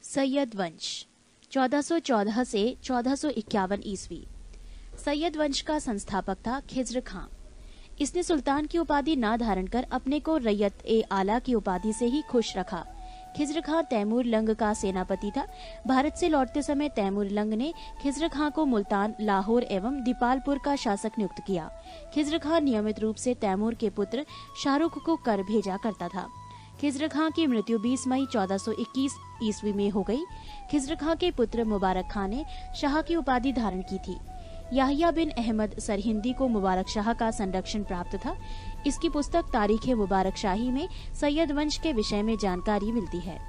सैयद वंश 1414 से 1451 ईस्वी। सैयद वंश का संस्थापक था खिज्र खां। इसने सुल्तान की उपाधि न धारण कर अपने को रैयत ए आला की उपाधि से ही खुश रखा। खिज्र खां तैमूर लंग का सेनापति था। भारत से लौटते समय तैमूर लंग ने खिज्र खां को मुल्तान, लाहौर एवं दीपालपुर का शासक नियुक्त किया। खिज्र खां नियमित रूप से तैमूर के पुत्र शाहरुख को कर भेजा करता था। खिज्र खां की मृत्यु 20 मई 1421 ईस्वी में हो गई। खिज्र खां के पुत्र मुबारक खां ने शाह की उपाधि धारण की थी। याहिया बिन अहमद सरहिंदी को मुबारक शाह का संरक्षण प्राप्त था। इसकी पुस्तक तारीख मुबारक शाही में सैयद वंश के विषय में जानकारी मिलती है।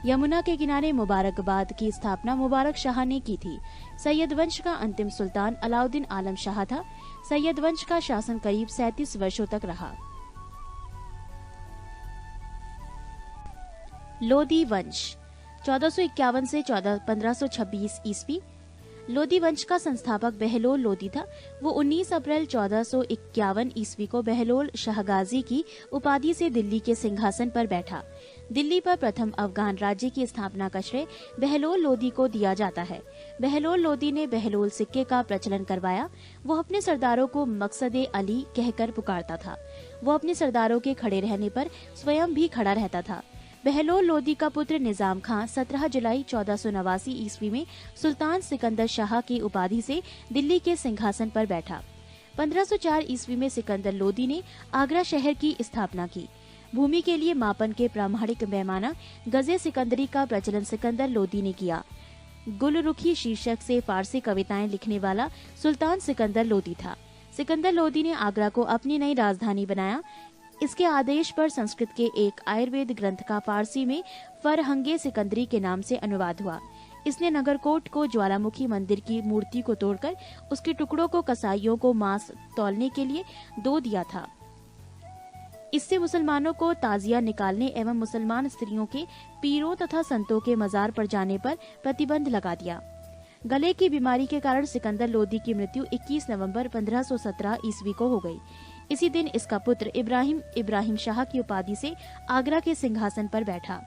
यमुना के किनारे मुबारकबाद की स्थापना मुबारक शाह ने की थी। सैयद वंश का अंतिम सुल्तान अलाउद्दीन आलम शाह था। सैयद वंश का शासन करीब 37 वर्षों तक रहा। लोदी वंश 1451 से 1526 ईस्वी। लोदी वंश का संस्थापक बहलोल लोदी था। वो 19 अप्रैल 1451 ईस्वी को बहलोल शाहगाजी की उपाधि से दिल्ली के सिंहासन पर बैठा। दिल्ली पर प्रथम अफगान राज्य की स्थापना का श्रेय बहलोल लोदी को दिया जाता है। बहलोल लोदी ने बहलोल सिक्के का प्रचलन करवाया। वो अपने सरदारों को मकसदे अली कहकर पुकारता था। वो अपने सरदारों के खड़े रहने पर स्वयं भी खड़ा रहता था। बहलोल लोदी का पुत्र निजाम खां 17 जुलाई 1489 ईस्वी में सुल्तान सिकंदर शाह की उपाधि से दिल्ली के सिंहासन पर बैठा। 1504 ईस्वी में सिकंदर लोदी ने आगरा शहर की स्थापना की। भूमि के लिए मापन के प्रामाणिक पैमाना गजे सिकंदरी का प्रचलन सिकंदर लोदी ने किया। गुलरुखी शीर्षक से फारसी कविताएं लिखने वाला सुल्तान सिकंदर लोदी था। सिकंदर लोदी ने आगरा को अपनी नई राजधानी बनाया। इसके आदेश पर संस्कृत के एक आयुर्वेद ग्रंथ का फारसी में फरहंगे सिकंदरी के नाम से अनुवाद हुआ। इसने नगरकोट को ज्वालामुखी मंदिर की मूर्ति को तोड़कर उसके टुकड़ों को कसाईयों को मांस तौलने के लिए दो दिया था। इससे मुसलमानों को ताजिया निकालने एवं मुसलमान स्त्रियों के पीरों तथा संतों के मजार पर जाने पर प्रतिबंध लगा दिया। गले की बीमारी के कारण सिकंदर लोदी की मृत्यु 21 नवंबर 1517 ईस्वी को हो गई। इसी दिन इसका पुत्र इब्राहिम शाह की उपाधि से आगरा के सिंहासन पर बैठा।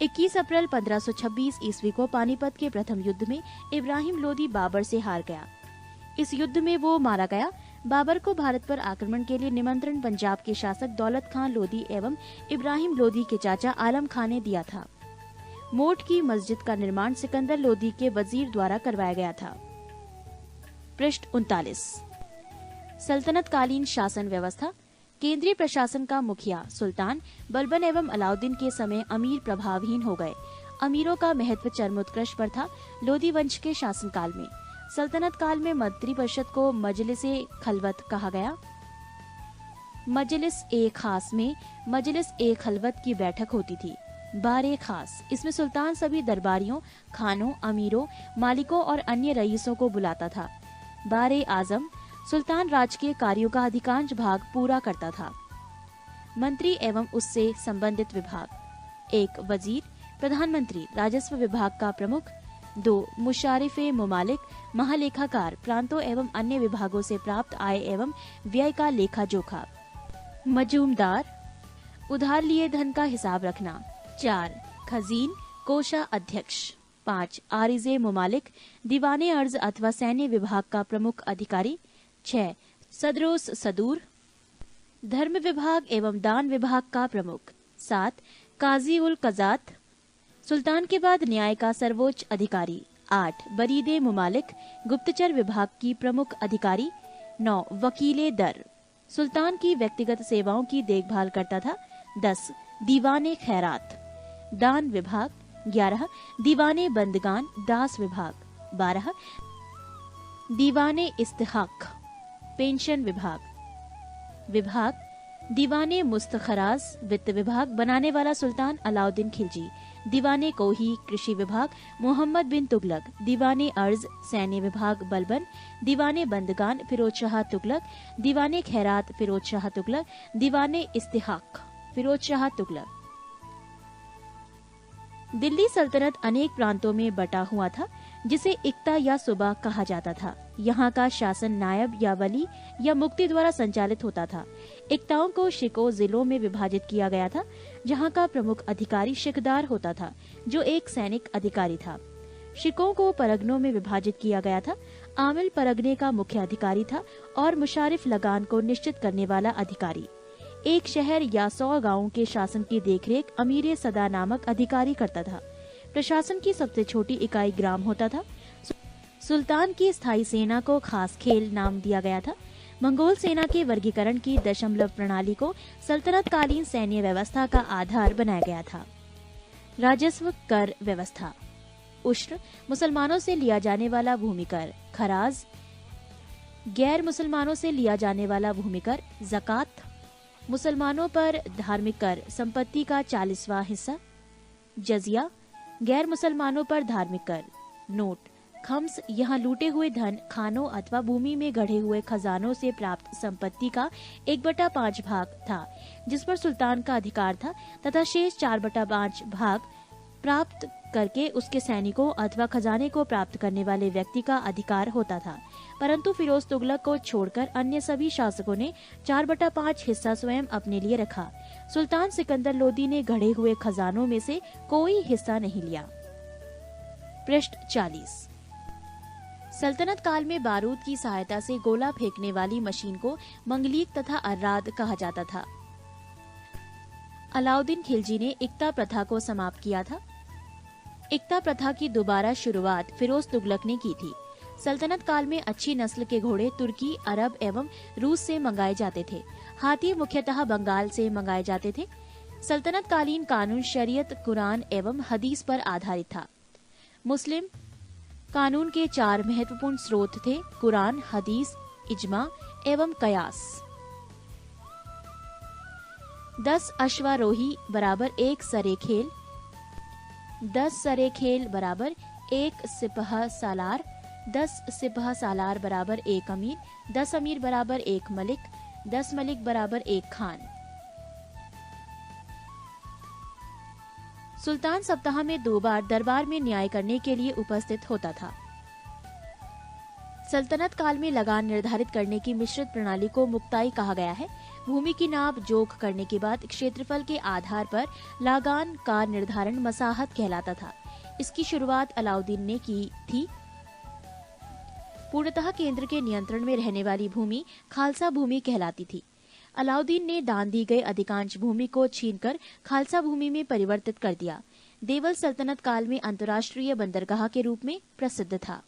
21 अप्रैल 1526 ईस्वी को पानीपत के प्रथम युद्ध में इब्राहिम लोदी बाबर से हार गया। इस युद्ध में वो मारा गया। बाबर को भारत पर आक्रमण के लिए निमंत्रण पंजाब के शासक दौलत खां लोदी एवं इब्राहिम लोदी के चाचा आलम खां ने दिया था। मोट की मस्जिद का निर्माण सिकंदर लोदी के वजीर द्वारा करवाया गया था। पृष्ठ 39। सल्तनत कालीन शासन व्यवस्था। केंद्रीय प्रशासन का मुखिया सुल्तान बलबन एवं अलाउद्दीन के समय अमीर प्रभावहीन हो गए। अमीरों का महत्व चरमोत्कर्ष पर था। लोदी वंश के शासनकाल में सल्तनत काल में मंत्री परिषद को मजलिस-ए खलवत कहा गया। मजलिस-ए खास में मजलिस-ए खलवत की बैठक होती थी। बारे खास, इसमें सुल्तान सभी दरबारियों, खानों, अमीरों, मालिकों और अन्य रईसों को बुलाता था। बारे आजम, सुल्तान राज के कार्यों का अधिकांश भाग पूरा करता था। मंत्री एवं उससे संबंधित विभाग। 1 वजीर, प्रधानमंत्री, राजस्व विभाग का प्रमुख। 2 मुशारिफे मुमालिक, महालेखाकार, प्रांतों एवं अन्य विभागों से प्राप्त आय एवं व्यय का लेखा जोखा। मजूमदार, उधार लिए धन का हिसाब रखना। 4 खजीन, कोषा अध्यक्ष। 5 आरिजे मुमालिक, दीवाने अर्ज अथवा सैन्य विभाग का प्रमुख अधिकारी। 6 सदरोस सदूर, धर्म विभाग एवं दान विभाग का प्रमुख। 7 काजी उल कजात, सुल्तान के बाद न्याय का सर्वोच्च अधिकारी। 8 बरीदे मुमालिक, गुप्तचर विभाग की प्रमुख अधिकारी। 9 वकीले दर, सुल्तान की व्यक्तिगत सेवाओं की देखभाल करता था। 10 दीवाने खैरात, दान विभाग। 11 दीवाने बंदगान, दास विभाग। 12 दीवाने इस्तिहाक, पेंशन विभाग। दीवाने मुस्तखराज, वित्त विभाग बनाने वाला सुल्तान अलाउद्दीन खिलजी। दीवाने कोही, कृषि विभाग मोहम्मद बिन तुगलक। दीवाने अर्ज, सैन्य विभाग बलबन। दीवाने बंदगान, फिरोज शाह तुगलक। दीवाने खैरात, फिरोज शाह तुगलक। दीवाने इस्तिहाक, फिरोज शाह तुगलक। दिल्ली सल्तनत अनेक प्रांतों में बटा हुआ था। जिसे इक्ता या सुबा कहा जाता था। यहाँ का शासन नायब या वली या मुफ्ती द्वारा संचालित होता था। इक्ताओं को शिको जिलों में विभाजित किया गया था, जहाँ का प्रमुख अधिकारी शिकदार होता था, जो एक सैनिक अधिकारी था। शिकों को परगनों में विभाजित किया गया था। आमिल परगने का मुख्य अधिकारी था और मुशारिफ लगान को निश्चित करने वाला अधिकारी। एक शहर या 100 गांवों के शासन की देखरेख अमीर सदा नामक अधिकारी करता था। प्रशासन की सबसे छोटी इकाई ग्राम होता था। सुल्तान की स्थायी सेना को खास खेल नाम दिया गया था। मंगोल सेना के वर्गीकरण की दशमलव प्रणाली को सल्तनतकालीन सैन्य व्यवस्था का आधार बनाया गया था। राजस्व कर व्यवस्था। उश्र मुसलमानों से लिया जाने वाला भूमि कर, खराज गैर मुसलमानों से लिया जाने वाला भूमि कर, ज़कात मुसलमानों पर धार्मिक कर, संपत्ति का 40वां हिस्सा, जजिया गैर मुसलमानों पर धार्मिक कर, नोट, खम्स यहाँ लूटे हुए धन, खानों अथवा भूमि में गढ़े हुए खजानों से प्राप्त संपत्ति का 1/5 भाग था, जिस पर सुल्तान का अधिकार था, तथा शेष 4/5 भाग प्राप्त करके उसके सैनिकों अथवा खजाने को प्राप्त करने वाले व्यक्ति का अधिकार होता था। परंतु फिरोज तुगलक को छोड़कर अन्य सभी शासकों ने 4/5 हिस्सा स्वयं अपने लिए रखा। सुल्तान सिकंदर लोदी ने गढ़े हुए खजानों में से कोई हिस्सा नहीं लिया। पृष्ठ 40। सल्तनत काल में बारूद की सहायता से गोला फेंकने वाली मशीन को मंगलीक तथा अर्राद कहा जाता था। अलाउद्दीन खिलजी ने इक्ता प्रथा को समाप्त किया था। इक्ता प्रथा की दोबारा शुरुआत फिरोज तुगलक ने की थी। सल्तनत काल में अच्छी नस्ल के घोड़े तुर्की, अरब एवं रूस से मंगाए जाते थे। हाथी मुख्यतः बंगाल से मंगाए जाते थे। सल्तनत कालीन कानून शरीयत, कुरान एवं हदीस पर आधारित था। मुस्लिम कानून के 4 महत्वपूर्ण स्रोत थे: कुरान, हदीस, इजमा एवं कयास। 10 अश्वारोही बराबर 1 सरे खेल, 10 सरे खेल बराबर 1 सिपह सालार, 10 सिपह सालार बराबर 1 अमीर, 10 अमीर बराबर 1 मलिक, 10 मलिक बराबर 1 खान। सुल्तान सप्ताह में 2 बार दरबार में न्याय करने के लिए उपस्थित होता था। सल्तनत काल में लगान निर्धारित करने की मिश्रित प्रणाली को मुक्ताई कहा गया है। भूमि की नाप जोख करने के बाद क्षेत्रफल के आधार पर लगान का निर्धारण मसाहत कहलाता था। इसकी शुरुआत अलाउद्दीन ने की थी। पूर्णतः केंद्र के नियंत्रण में रहने वाली भूमि खालसा भूमि कहलाती थी। अलाउद्दीन ने दान दी गई अधिकांश भूमि को छीनकर खालसा भूमि में परिवर्तित कर दिया। देवल सल्तनत काल में अंतर्राष्ट्रीय बंदरगाह के रूप में प्रसिद्ध था।